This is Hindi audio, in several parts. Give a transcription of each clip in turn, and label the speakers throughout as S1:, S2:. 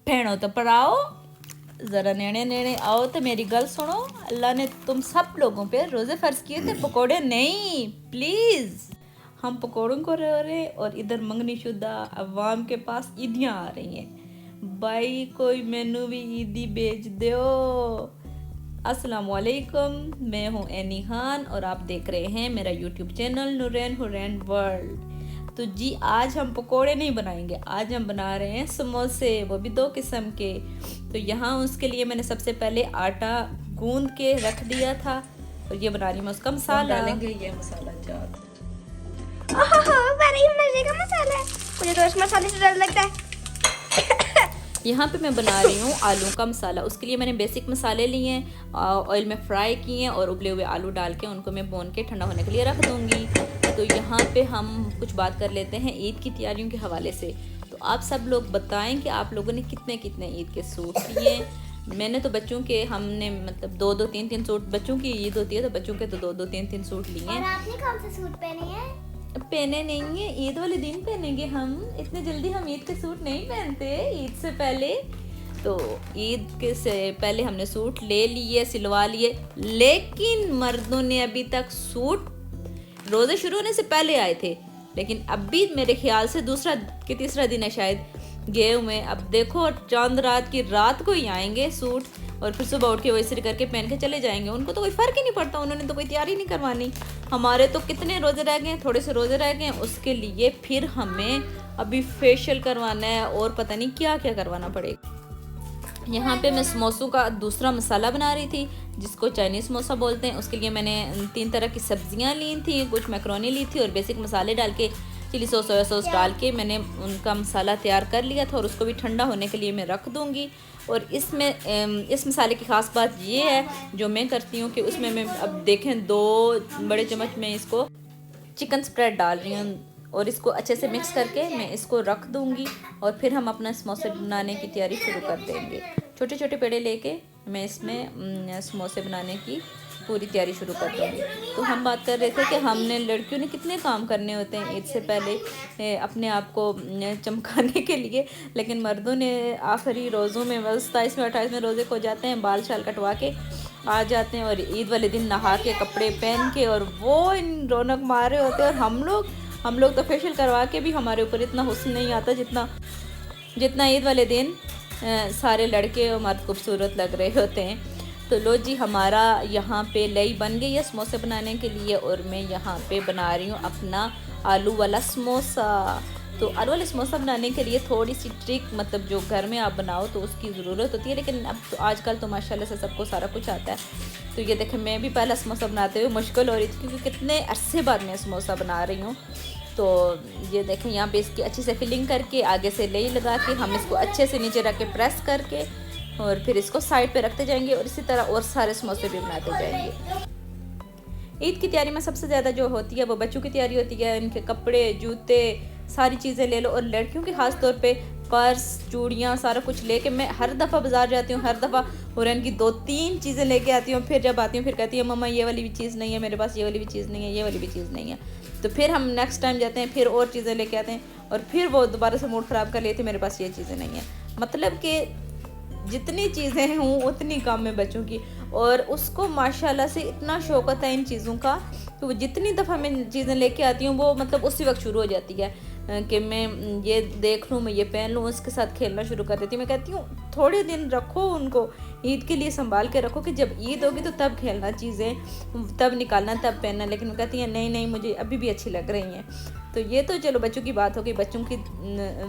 S1: भैनों तो पढ़ाओ, ज़रा नेड़े नेड़े आओ तो मेरी गल सुनो। अल्लाह ने तुम सब लोगों पे रोज़े फ़र्ज किए थे, पकोड़े नहीं। प्लीज़, हम पकोड़ों को रह रहे और इधर मंगनी शुदा अवाम के पास ईदियाँ आ रही हैं। भाई कोई मैनू भी ईदी भेज दो। अस्सलाम वालेकुम, मैं हूँ एनी खान और आप देख रहे हैं मेरा YouTube channel Noorain Hurain world. तो जी आज हम पकोड़े नहीं बनाएंगे, आज हम बना रहे हैं समोसे, वो भी 2 किस्म के। तो यहाँ उसके लिए मैंने सबसे पहले आटा गूंद के रख दिया था और ये बना रही हूँ उसका मसाला।
S2: डालेंगे ये मसाला जात।
S3: बड़ा मजे का मसाला है, मुझे तो इस मसाले से डर लगता है।
S1: यहाँ पे मैं बना रही हूँ आलू का मसाला। उसके लिए मैंने बेसिक मसाले लिए हैं, ऑयल में फ्राई किए हैं और उबले हुए आलू डाल के उनको मैं भून के ठंडा होने के लिए रख दूँगी। तो यहाँ पे हम कुछ बात कर लेते हैं ईद की तैयारियों के हवाले से। तो आप सब लोग बताएं कि आप लोगों ने कितने कितने ईद के सूट लिए। मैंने तो बच्चों के, हमने मतलब 2-2 3-3 सूट, बच्चों की ईद होती है तो बच्चों के तो 2-2 3-3 सूट लिए हैं।
S3: और आपने कौन से सूट पहने हैं?
S1: पहने नहीं है, ईद वाले दिन पहनेंगे हम। इतने जल्दी हम ईद के सूट नहीं पहनते, ईद से पहले। तो ईद के से पहले हमने सूट ले लिए, सिलवा लिए, लेकिन मर्दों ने अभी तक सूट रोज़े शुरू होने से पहले आए थे, लेकिन अभी मेरे ख्याल से दूसरा कि तीसरा दिन है शायद गए हुए। अब देखो चांद रात की रात को ही आएंगे सूट और फिर सुबह उठ के वैसे करके पहन के चले जाएंगे। उनको तो कोई फ़र्क ही नहीं पड़ता, उन्होंने तो कोई तैयारी नहीं करवानी। हमारे तो कितने रोज़े रह गए, थोड़े से रोज़े रह गए, उसके लिए फिर हमें अभी फेशियल करवाना है और पता नहीं क्या क्या करवाना पड़ेगा। यहाँ पे मैं समोसों का दूसरा मसाला बना रही थी जिसको चाइनीज़ समोसा बोलते हैं। उसके लिए मैंने 3 तरह की सब्जियाँ ली थी, कुछ मैक्रोनी ली थी और बेसिक मसाले डाल के, चिली सॉस सोया सॉस डाल के मैंने उनका मसाला तैयार कर लिया था और उसको भी ठंडा होने के लिए मैं रख दूँगी। और इसमें इस मसाले की ख़ास बात ये है जो मैं करती हूँ कि उसमें मैं अब देखें 2 बड़े चम्मच में इसको चिकन स्प्रेड डाल रही हूँ और इसको अच्छे से मिक्स करके मैं इसको रख दूँगी और फिर हम अपना समोसे बनाने की तैयारी शुरू कर देंगे। छोटे छोटे पेड़े लेके मैं इसमें समोसे बनाने की पूरी तैयारी शुरू कर दूँगी। तो हम बात कर रहे थे कि हमने लड़कियों ने कितने काम करने होते हैं ईद से पहले अपने आप को चमकाने के लिए, लेकिन मर्दों ने आखिरी रोज़ों में बस 27वें 28वें रोज़े को जाते हैं, बाल शाल कटवा के आ जाते हैं और ईद वाले दिन नहा के कपड़े पहन के और वो इन रौनक मारे होते हैं। और हम लोग तो फेशियल करवा के भी हमारे ऊपर इतना हुस्न नहीं आता जितना ईद वाले दिन सारे लड़के और मर्द खूबसूरत लग रहे होते हैं। तो लो जी, हमारा यहाँ पे लई बन गई है समोसे बनाने के लिए और मैं यहाँ पे बना रही हूँ अपना आलू वाला समोसा। तो आलू वाले समोसा बनाने के लिए थोड़ी सी ट्रिक, मतलब जो घर में आप बनाओ तो उसकी ज़रूरत होती है, लेकिन अब तो आजकल तो माशाल्लाह से सबको सारा कुछ आता है। तो ये देखें, मैं भी पहला समोसा बनाते हुए मुश्किल हो रही थी क्योंकि कितने अरसे बाद मैं समोसा बना रही हूँ। तो ये देखें, यहाँ पे इसकी अच्छी से फिलिंग करके आगे से लेई लगा के हम इसको अच्छे से नीचे रख के प्रेस करके और फिर इसको साइड पे रखते जाएंगे और इसी तरह और सारे समोसे भी बनाते जाएंगे। ईद की तैयारी में सबसे ज़्यादा जो होती है वो बच्चों की तैयारी होती है, इनके कपड़े, जूते, सारी चीज़ें ले लो। और लड़कियों के ख़ास तौर पे पर्स, चूड़ियाँ, सारा कुछ लेके मैं हर दफ़ा बाज़ार जाती हूँ, हर दफ़ा और इनकी 2-3 चीज़ें लेके आती हूँ। फिर जब आती हूँ फिर कहती है मम्मा ये वाली भी चीज़ नहीं है मेरे पास, ये वाली भी चीज़ नहीं है, ये वाली भी चीज़ नहीं है। तो फिर हम नेक्स्ट टाइम जाते हैं, फिर और चीज़ें लेके आते हैं और फिर वो दोबारा से मूड ख़राब कर लेते मेरे पास ये चीज़ें नहीं है। मतलब कि जितनी चीज़ें हों उतनी कम है बच्चों की, और उसको माशाल्लाह से इतना शौक़ होता है इन चीज़ों का कि वो जितनी दफ़ा मैं चीज़ें लेके आती हूँ वो मतलब उसी वक्त शुरू हो जाती है कि मैं ये देख लूँ, मैं ये पहन लूँ, उसके साथ खेलना शुरू कर देती हूँ। मैं कहती हूँ थोड़े दिन रखो उनको, ईद के लिए संभाल के रखो कि जब ईद होगी तो तब खेलना, चीज़ें तब निकालना, तब पहनना। लेकिन वो कहती हैं नहीं नहीं मुझे अभी भी अच्छी लग रही हैं। तो ये तो चलो बच्चों की बात होगी, बच्चों की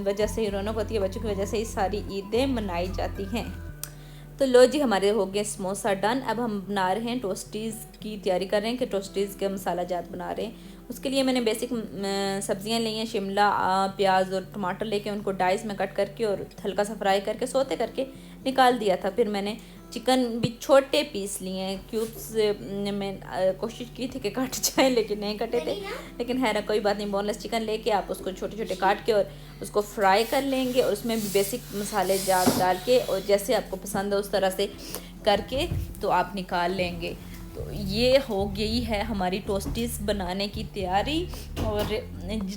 S1: वजह से ही रौनक होती है, बच्चों की वजह से ही सारी ईदें मनाई जाती हैं। तो लो जी, हमारे हो गए समोसा डन। अब हम बना रहे हैं टोस्टीज़ की तैयारी कर रहे हैं कि टोस्टीज़ के मसाला जात बना रहे हैं। उसके लिए मैंने बेसिक सब्जियां ली हैं, शिमला, प्याज और टमाटर लेके उनको डाइस में कट करके और हल्का सा फ्राई करके सोते करके निकाल दिया था। फिर मैंने चिकन भी छोटे पीस लिए हैं, क्यूब्स में कोशिश की थी कि कट जाए लेकिन नहीं कटे थे, लेकिन है ना कोई बात नहीं। बोनलेस चिकन लेके आप उसको छोटे छोटे काट के और उसको फ्राई कर लेंगे और उसमें भी बेसिक मसाले डाल के और जैसे आपको पसंद है उस तरह से करके तो आप निकाल लेंगे। तो ये हो गई है हमारी टोस्टीज़ बनाने की तैयारी। और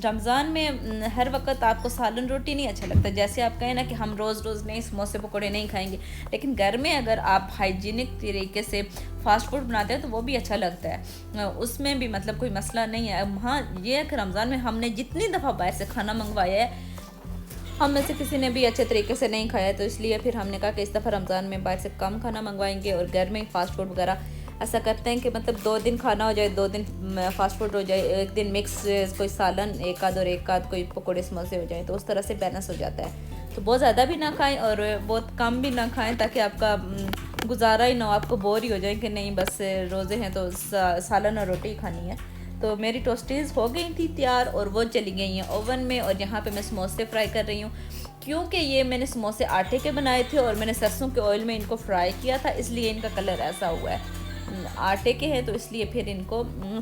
S1: रमज़ान में हर वक्त आपको सालन रोटी नहीं अच्छा लगता। जैसे आप कहें ना कि हम रोज़ रोज़ नहीं समोसे पकौड़े नहीं खाएंगे, लेकिन घर में अगर आप हाइजीनिक तरीके से फ़ास्ट फूड बनाते हैं तो वो भी अच्छा लगता है, उसमें भी मतलब कोई मसला नहीं है। हाँ, ये है कि रमज़ान में हमने जितनी दफ़ा बाहर से खाना मंगवाया है, हम में से किसी ने भी अच्छे तरीके से नहीं खाया, तो इसलिए फिर हमने कहा कि इस दफ़ा रमज़ान में बाहर से कम खाना मंगवाएंगे और घर में ही फ़ास्ट फूड वगैरह ऐसा करते हैं कि मतलब 2 दिन खाना हो जाए, 2 दिन फ़ास्ट फूड हो जाए, एक दिन मिक्स कोई सालन एक आध और एक आध कोई पकौड़े समोसे हो जाए, तो उस तरह से बैलेंस हो जाता है। तो बहुत ज़्यादा भी ना खाएं और बहुत कम भी ना खाएं, ताकि आपका गुजारा ही ना हो, आपको बोर ही हो जाए कि नहीं बस रोज़े हैं तो सालन और रोटी खानी है। तो मेरी टोस्टीज़ हो गई थी तैयार और वो चली गई हैं ओवन में। और यहाँ पे मैं समोसे फ्राई कर रही हूँ, क्योंकि ये मैंने समोसे आटे के बनाए थे और मैंने सरसों के ऑयल में इनको फ्राई किया था, इसलिए इनका कलर ऐसा हुआ है। आटे के हैं तो इसलिए फिर इनको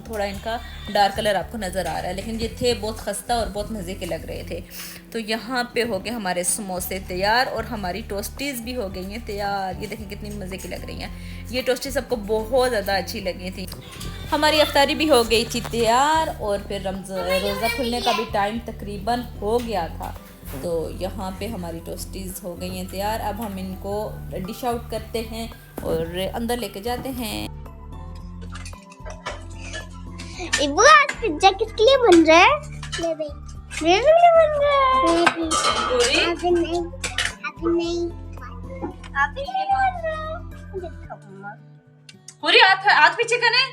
S1: थोड़ा इनका डार्क कलर आपको नज़र आ रहा है, लेकिन ये थे बहुत खस्ता और बहुत मज़े के लग रहे थे। तो यहाँ पे हो गए हमारे समोसे तैयार और हमारी टोस्टीज़ भी हो गई हैं तैयार। ये देखें कितनी मज़े की लग रही हैं। ये टोस्टी सबको बहुत ज़्यादा अच्छी लगी थी। हमारी अफ्तारी भी हो गई थी तैयार और फिर रोज़ा खुलने का भी टाइम तकरीबन हो गया था। तो यहाँ पे हमारी टोस्टीज़ हो गई हैं तैयार। अब हम इनको डिश आउट करते हैं और अंदर लेके जाते हैं।
S3: इब्बू आज पिज्जा किसके लिए बन रहा है? मेरे लिए बन रहा है। अभी नहीं बन रहा है।
S1: पूरी हाथ पीछे करें,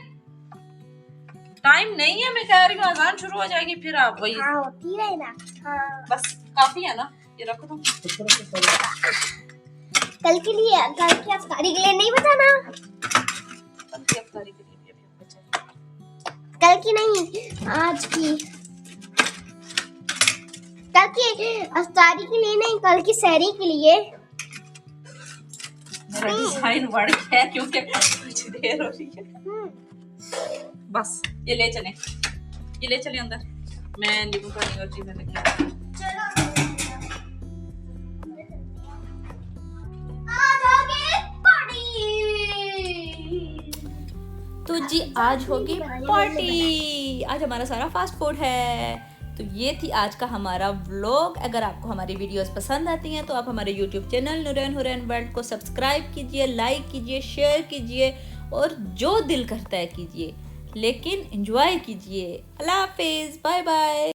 S1: टाइम नहीं है। मैं कह रही हूँ अजान शुरू हो जाएगी, फिर आप वही
S3: हाँ होती है ना। हाँ
S1: बस काफी है ना, ये रख दो।
S3: कल की अफ्तारी के लिए नहीं बताना।
S1: कल की अफ्तारी के लिए भी अभी हम बचाएंगे।
S3: कल की नहीं, आज की। कल की अफ्तारी के लिए नहीं, कल की सहरी के लिए।
S1: मेरा डिजाइन बढ़ गया है क्योंकि कुछ देर हो रही है। बस ये ले चले अंदर। मैं नींबू पानी और चीजें लेके आती हूँ। तो जी आज होगी पार्टी, आज हमारा सारा फास्ट फूड है। तो ये थी आज का हमारा व्लॉग। अगर आपको हमारी वीडियोस पसंद आती हैं तो आप हमारे YouTube channel Noorain Hurain world को सब्सक्राइब कीजिए, लाइक कीजिए, शेयर कीजिए और जो दिल करता है कीजिए, लेकिन एंजॉय कीजिए। अल्लाह हाफिज़, बाय बाय।